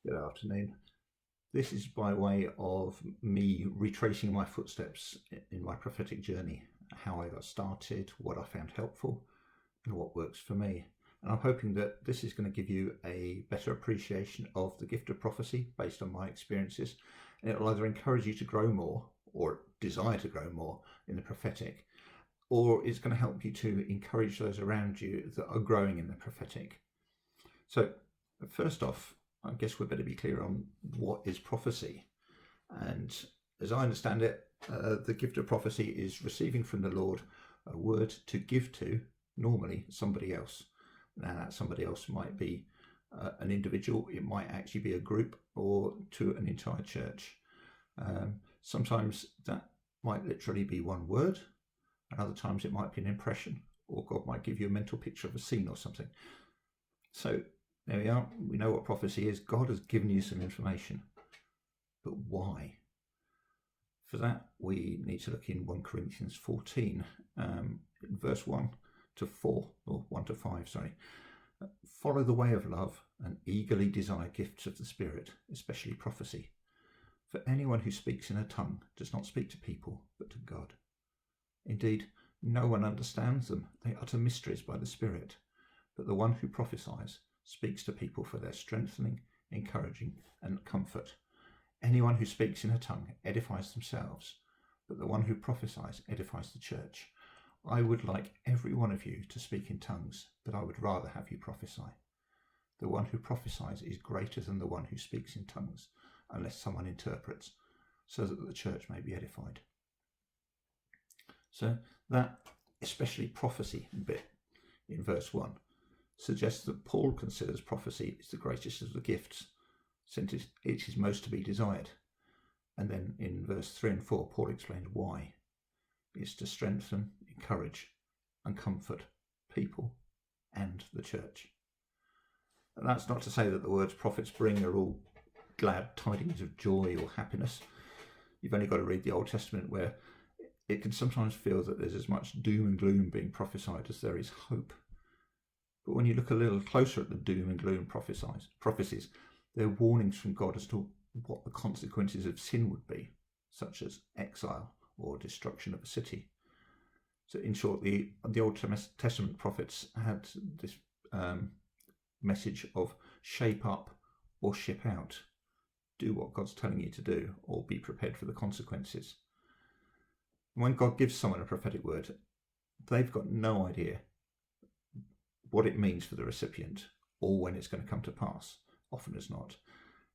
Good afternoon. This is by way of me retracing my footsteps in my prophetic journey, how I got started, what I found helpful, and what works for me. And I'm hoping that this is going to give you a better appreciation of the gift of prophecy based on my experiences. And it will either encourage you to grow more or desire to grow more in the prophetic, or it's going to help you to encourage those around you that are growing in the prophetic. So first off, I guess we better be clear on what is prophecy. And as I understand it, the gift of prophecy is receiving from the Lord a word to give to, normally, somebody else. Now that somebody else might be an individual, it might actually be a group, or to an entire church. Sometimes that might literally be one word, and other times it might be an impression, or God might give you a mental picture of a scene or something. So there we are. We know what prophecy is. God has given you some information. But why? For that, we need to look in 1 Corinthians 14, verse 1 to 4, or 1 to 5, sorry. Follow the way of love and eagerly desire gifts of the Spirit, especially prophecy. For anyone who speaks in a tongue does not speak to people, but to God. Indeed, no one understands them. They utter mysteries by the Spirit. But the one who prophesies speaks to people for their strengthening, encouraging, and comfort. Anyone who speaks in a tongue edifies themselves, but the one who prophesies edifies the church. I would like every one of you to speak in tongues, but I would rather have you prophesy. The one who prophesies is greater than the one who speaks in tongues, unless someone interprets, so that the church may be edified. So that, especially prophecy bit in verse 1, suggests that Paul considers prophecy is the greatest of the gifts, since it is most to be desired. And then in verse 3 and 4, Paul explains why. It's to strengthen, encourage, and comfort people and the church. And that's not to say that the words prophets bring are all glad tidings of joy or happiness. You've only got to read the Old Testament, where it can sometimes feel that there's as much doom and gloom being prophesied as there is hope. But when you look a little closer at the doom and gloom prophecies, they're warnings from God as to what the consequences of sin would be, such as exile or destruction of a city. So in short, the Old Testament prophets had this message of shape up or ship out. Do what God's telling you to do, or be prepared for the consequences. When God gives someone a prophetic word, they've got no idea what it means for the recipient, or when it's going to come to pass, often as not.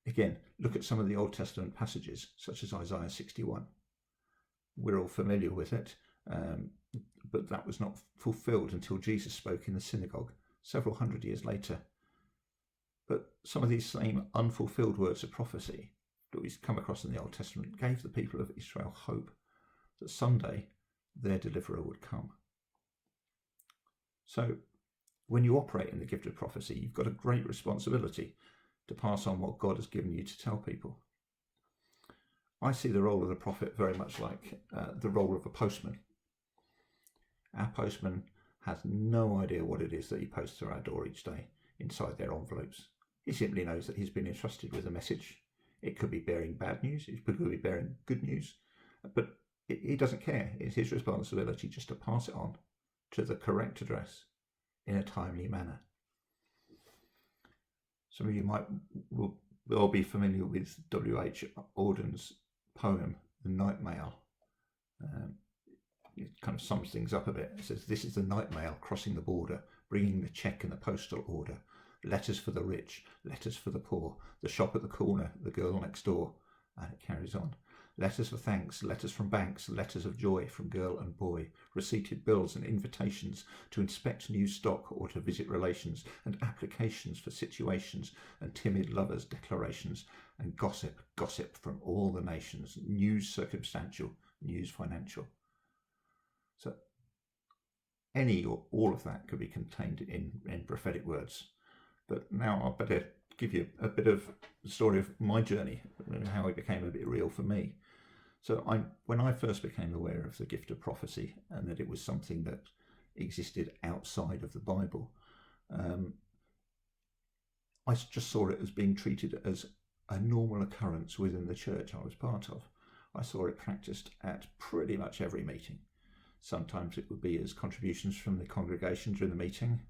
Again, look at some of the Old Testament passages, such as Isaiah 61. We're all familiar with it, but that was not fulfilled until Jesus spoke in the synagogue several hundred years later. But some of these same unfulfilled words of prophecy that we come across in the Old Testament gave the people of Israel hope that someday their deliverer would come. So when you operate in the gift of prophecy, you've got a great responsibility to pass on what God has given you to tell people. I see the role of the prophet very much like the role of a postman. Our postman has no idea what it is that he posts to our door each day inside their envelopes. He simply knows that he's been entrusted with a message. It could be bearing bad news, it could be bearing good news, but he doesn't care. It's his responsibility just to pass it on to the correct address in a timely manner. Some of you will be familiar with W.H. Auden's poem, The Night Mail. It kind of sums things up a bit. It says, "This is the night mail crossing the border, bringing the cheque and the postal order. Letters for the rich, letters for the poor, the shop at the corner, the girl next door." And it carries on. Letters for thanks, letters from banks, letters of joy from girl and boy, receipted bills and invitations to inspect new stock or to visit relations, and applications for situations, and timid lovers' declarations, and gossip from all the nations, news circumstantial, news financial. So any or all of that could be contained in prophetic words. But now I'll better give you a bit of the story of my journey and how it became a bit real for me. So when I first became aware of the gift of prophecy and that it was something that existed outside of the Bible, I just saw it as being treated as a normal occurrence within the church I was part of. I saw it practiced at pretty much every meeting. Sometimes it would be as contributions from the congregation during the meeting,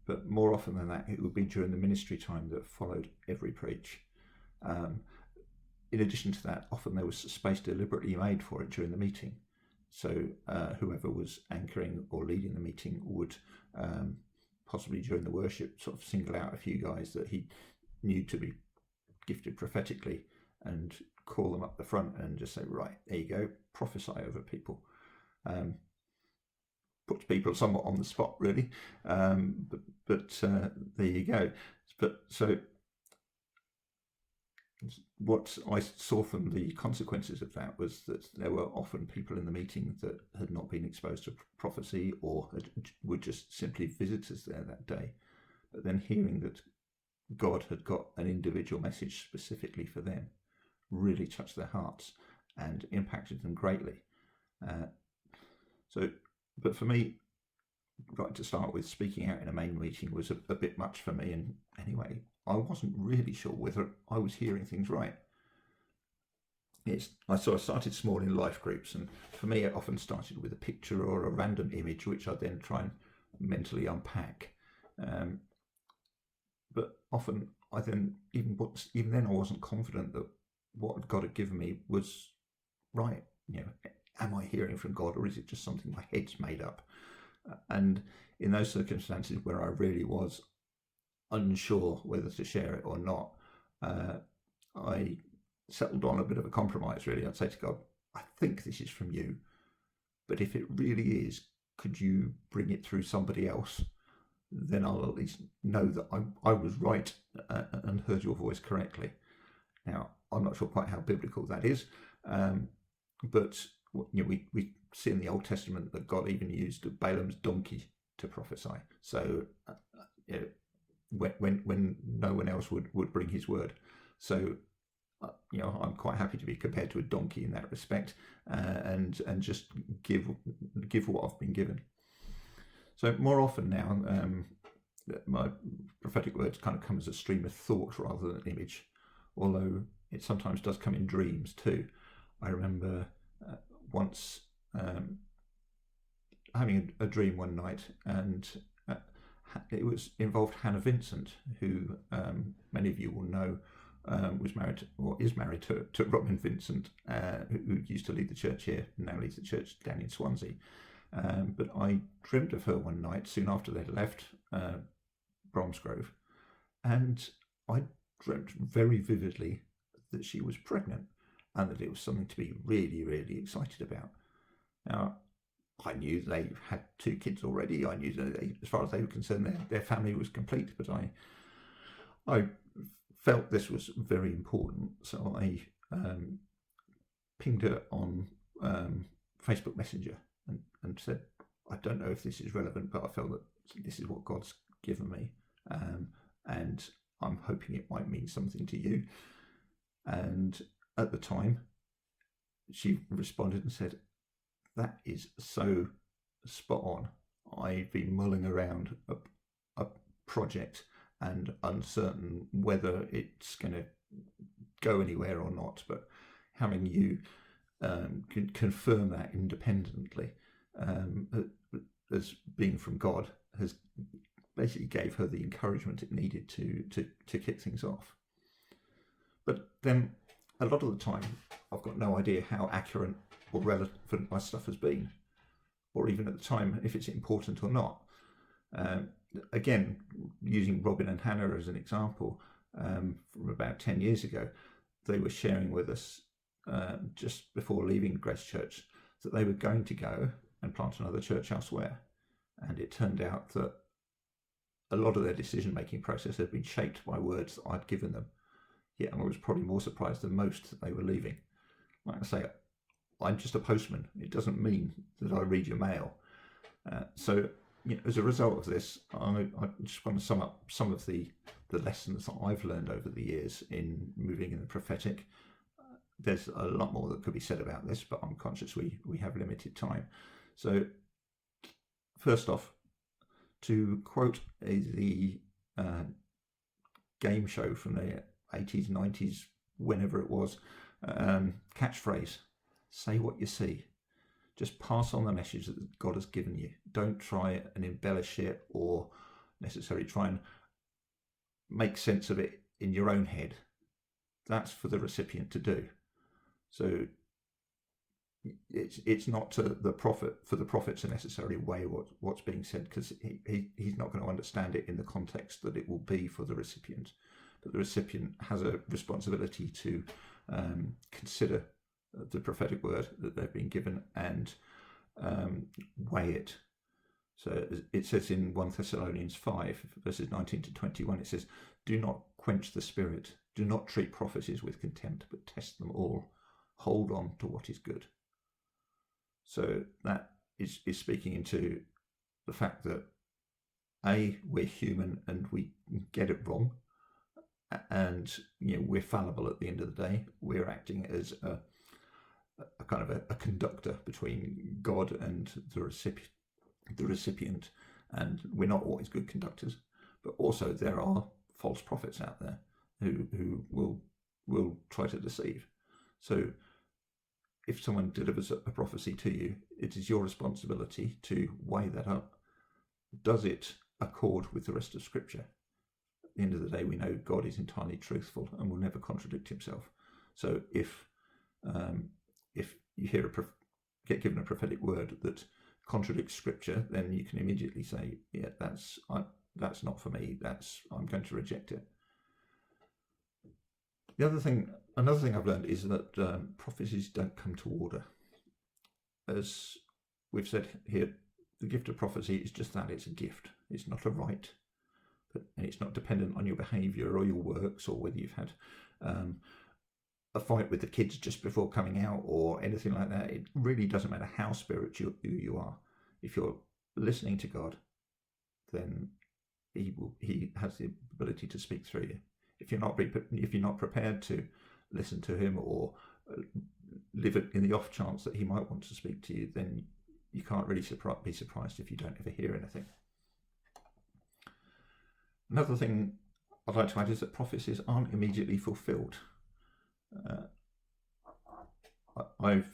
but more often than that, it would be during the ministry time that followed every preach. In addition to that, often there was space deliberately made for it during the meeting. So whoever was anchoring or leading the meeting would possibly during the worship sort of single out a few guys that he knew to be gifted prophetically and call them up the front and just say, right, there you go, prophesy over people. Puts people somewhat on the spot, really, but there you go. But so what I saw from the consequences of that was that there were often people in the meeting that had not been exposed to prophecy or were just simply visitors there that day. But then hearing that God had got an individual message specifically for them really touched their hearts and impacted them greatly. But for me, right to start with, speaking out in a main meeting was a bit much for me. And anyway, I wasn't really sure whether I was hearing things right. I started small in life groups, and for me it often started with a picture or a random image which I then try and mentally unpack. But often I then, even then I wasn't confident that what God had given me was right. Am I hearing from God, or is it just something my head's made up? And in those circumstances where I really was unsure whether to share it or not, I settled on a bit of a compromise, really. I'd say to God, I think this is from you, but if it really is, could you bring it through somebody else? Then I'll at least know that I was right and heard your voice correctly. Now, I'm not sure quite how biblical that is, but we see in the Old Testament that God even used Balaam's donkey to prophesy. So when no one else would bring his word. So I'm quite happy to be compared to a donkey in that respect, and just give what I've been given. So more often now, my prophetic words kind of come as a stream of thought rather than an image, although it sometimes does come in dreams too. I remember once having a dream one night, and it involved Hannah Vincent, who many of you will know was married or is married to Robin Vincent, who used to lead the church here, now leads the church down in Swansea. But I dreamt of her one night soon after they'd left Bromsgrove, and I dreamt very vividly that she was pregnant and that it was something to be really, really excited about. Now, I knew they had 2 kids already. I knew that as far as they were concerned, their family was complete, but I felt this was very important, so I pinged her on Facebook Messenger and said, I don't know if this is relevant, but I felt that this is what God's given me, and I'm hoping it might mean something to you. And at the time, she responded and said, that is so spot on. I've been mulling around a project and uncertain whether it's going to go anywhere or not, but having you confirm that independently as being from God has basically gave her the encouragement it needed to kick things off. But then a lot of the time I've got no idea how accurate or relevant my stuff has been, or even at the time if it's important or not. Again, using Robin and Hannah as an example, from about 10 years ago, they were sharing with us just before leaving Grace Church that they were going to go and plant another church elsewhere. And it turned out that a lot of their decision-making process had been shaped by words that I'd given them. Yet I was probably more surprised than most that they were leaving. Like I say, I'm just a postman. It doesn't mean that I read your mail. So as a result of this, I just want to sum up some of the lessons that I've learned over the years in moving in the prophetic. There's a lot more that could be said about this, but I'm conscious we have limited time. So first off, to quote the game show from the 80s, 90s, whenever it was, catchphrase: say what you see. Just pass on the message that God has given you. Don't try and embellish it or necessarily try and make sense of it in your own head. That's for the recipient to do. So it's not to the prophet, for the prophet to necessarily weigh what's being said, because he's not going to understand it in the context that it will be for the recipient. But the recipient has a responsibility to consider the prophetic word that they've been given and weigh it. So it says in 1 Thessalonians 5 verses 19 to 21, it says, "Do not quench the spirit, do not treat prophecies with contempt, but test them all. Hold on to what is good." So that is speaking into the fact that we're human and we get it wrong, and we're fallible at the end of the day. We're acting as a kind of a conductor between God and the recipient, and we're not always good conductors. But also there are false prophets out there who will try to deceive. So if someone delivers a prophecy to you, it is your responsibility to weigh that up. Does it accord with the rest of Scripture? At the end of the day, we know God is entirely truthful and will never contradict himself. So if you get given a prophetic word that contradicts Scripture, then you can immediately say, yeah, that's not for me. I'm going to reject it. Another thing I've learned is that prophecies don't come to order. As we've said here, the gift of prophecy is just that: it's a gift. It's not a right, and it's not dependent on your behaviour or your works, or whether you've had a fight with the kids just before coming out or anything like that. It really doesn't matter how spiritual you are. If you're listening to God, then he has the ability to speak through you. If you're not prepared to listen to him, or live it in the off chance that he might want to speak to you, then you can't really be surprised if you don't ever hear anything. Another thing I'd like to add is that prophecies aren't immediately fulfilled. I've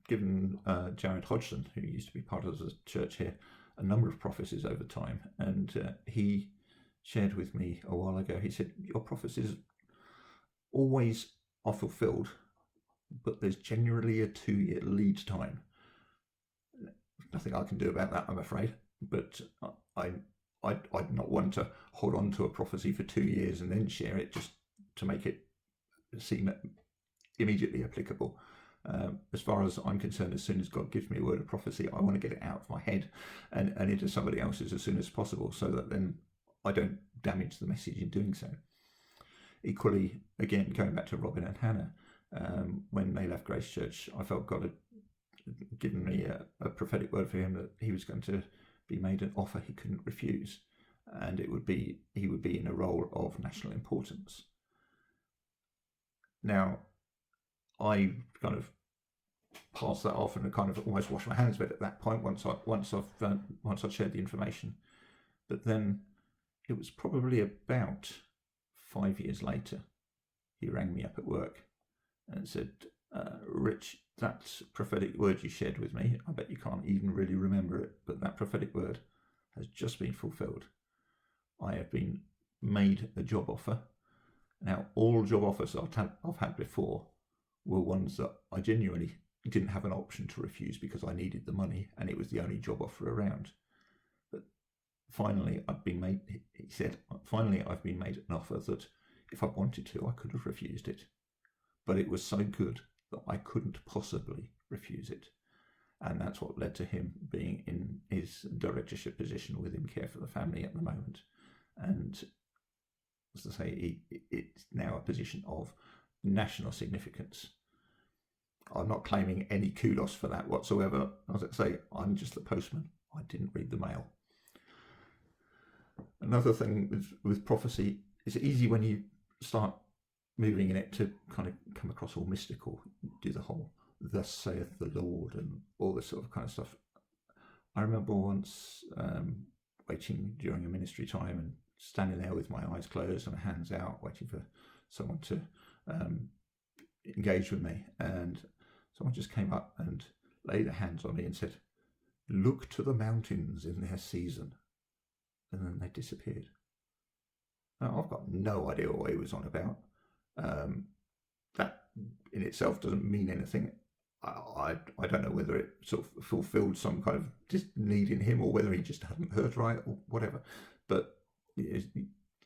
given Jared Hodgson, who used to be part of the church here, a number of prophecies over time, and he shared with me a while ago, he said, your prophecies always are fulfilled, but there's generally a 2-year lead time. Nothing I can do about that, I'm afraid, but I'd not want to hold on to a prophecy for 2 years and then share it just to make it seem immediately applicable. As far as I'm concerned, as soon as God gives me a word of prophecy, I want to get it out of my head and into somebody else's as soon as possible, so that then I don't damage the message in doing so. Equally, again, going back to Robin and Hannah, when they left Grace Church, I felt God had given me a prophetic word for him that he was going to be made an offer he couldn't refuse, and he would be in a role of national importance. Now, I kind of passed that off and kind of almost washed my hands of it at that point once I'd shared the information. But then it was probably about 5 years later, he rang me up at work and said, Rich, that prophetic word you shared with me, I bet you can't even really remember it, but that prophetic word has just been fulfilled. I have been made a job offer. Now, all job offers I've had before were ones that I genuinely didn't have an option to refuse because I needed the money and it was the only job offer around. But finally, I've been made an offer that if I wanted to, I could have refused it. But it was so good that I couldn't possibly refuse it. And that's what led to him being in his directorship position within Care for the Family at the moment. And as I say, it's now a position of national significance. I'm not claiming any kudos for that whatsoever. As I say, I'm just the postman. I didn't read the mail. Another thing with prophecy, it's easy when you start moving in it to kind of come across all mystical, do the whole "thus saith the Lord" and all this sort of kind of stuff. I remember once waiting during a ministry time, and standing there with my eyes closed and my hands out, waiting for someone to engage with me. And someone just came up and laid their hands on me and said, "Look to the mountains in their season." And then they disappeared. Now, I've got no idea what he was on about. That in itself doesn't mean anything. I don't know whether it sort of fulfilled some kind of just need in him, or whether he just hadn't heard right, or whatever. But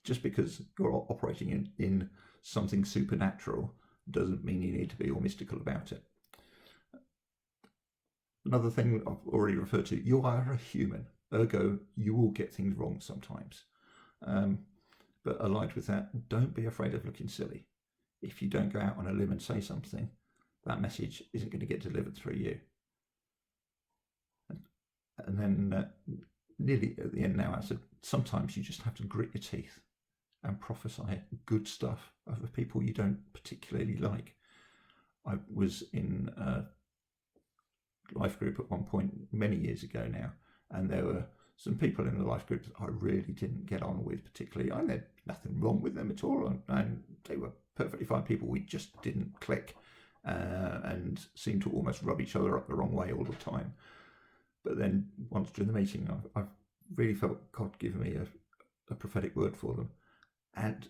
just because you're operating in something supernatural doesn't mean you need to be all mystical about it. Another thing I've already referred to, you are a human, ergo you will get things wrong sometimes. But allied with that, don't be afraid of looking silly. If you don't go out on a limb and say something, that message isn't going to get delivered through you. And then nearly at the end now, I said, sometimes you just have to grit your teeth and prophesy good stuff over people you don't particularly like. I was in a life group at one point many years ago now, and there were some people in the life group that I really didn't get on with particularly. I had nothing wrong with them at all, and they were perfectly fine people. We just didn't click and seemed to almost rub each other up the wrong way all the time. But then once during the meeting, I really felt God give me a prophetic word for them, and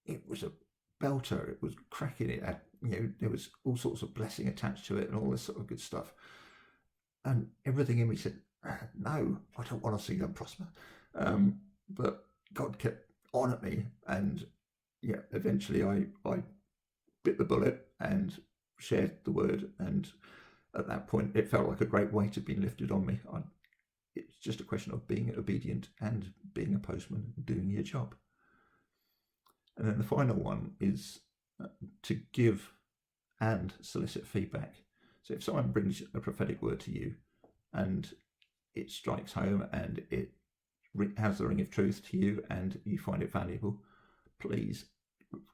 it was a belter. It was cracking. It had, there was all sorts of blessing attached to it and all this sort of good stuff. And everything in me said, no, I don't want to see them prosper. But God kept on at me, and eventually I bit the bullet and shared the word. And at that point, it felt like a great weight had been lifted on me. It's just a question of being obedient and being a postman, doing your job. And then the final one is to give and solicit feedback. So if someone brings a prophetic word to you and it strikes home and it has the ring of truth to you and you find it valuable, please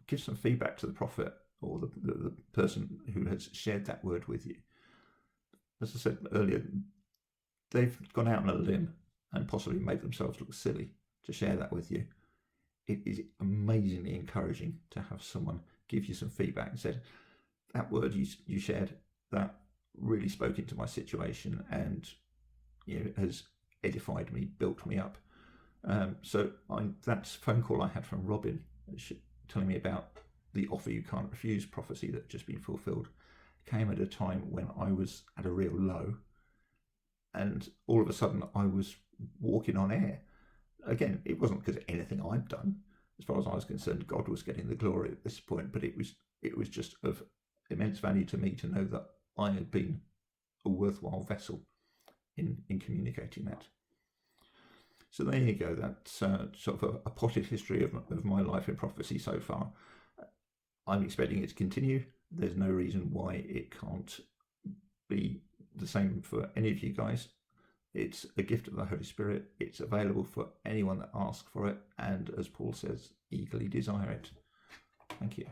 give some feedback to the prophet or the person who has shared that word with you. As I said earlier, they've gone out on a limb and possibly made themselves look silly to share that with you. It is amazingly encouraging to have someone give you some feedback and said, that word you shared, that really spoke into my situation and has edified me, built me up. So that phone call I had from Robin telling me about the offer you can't refuse prophecy that had just been fulfilled came at a time when I was at a real low, and all of a sudden I was walking on air. Again, it wasn't because of anything I'd done. As far as I was concerned, God was getting the glory at this point, but it was just of immense value to me to know that I had been a worthwhile vessel in communicating that. So there you go. That's sort of a potted history of my life in prophecy so far. I'm expecting it to continue. There's no reason why it can't be the same for any of you guys. It's a gift of the Holy Spirit. It's available for anyone that asks for it, and as Paul says, eagerly desire it. Thank you.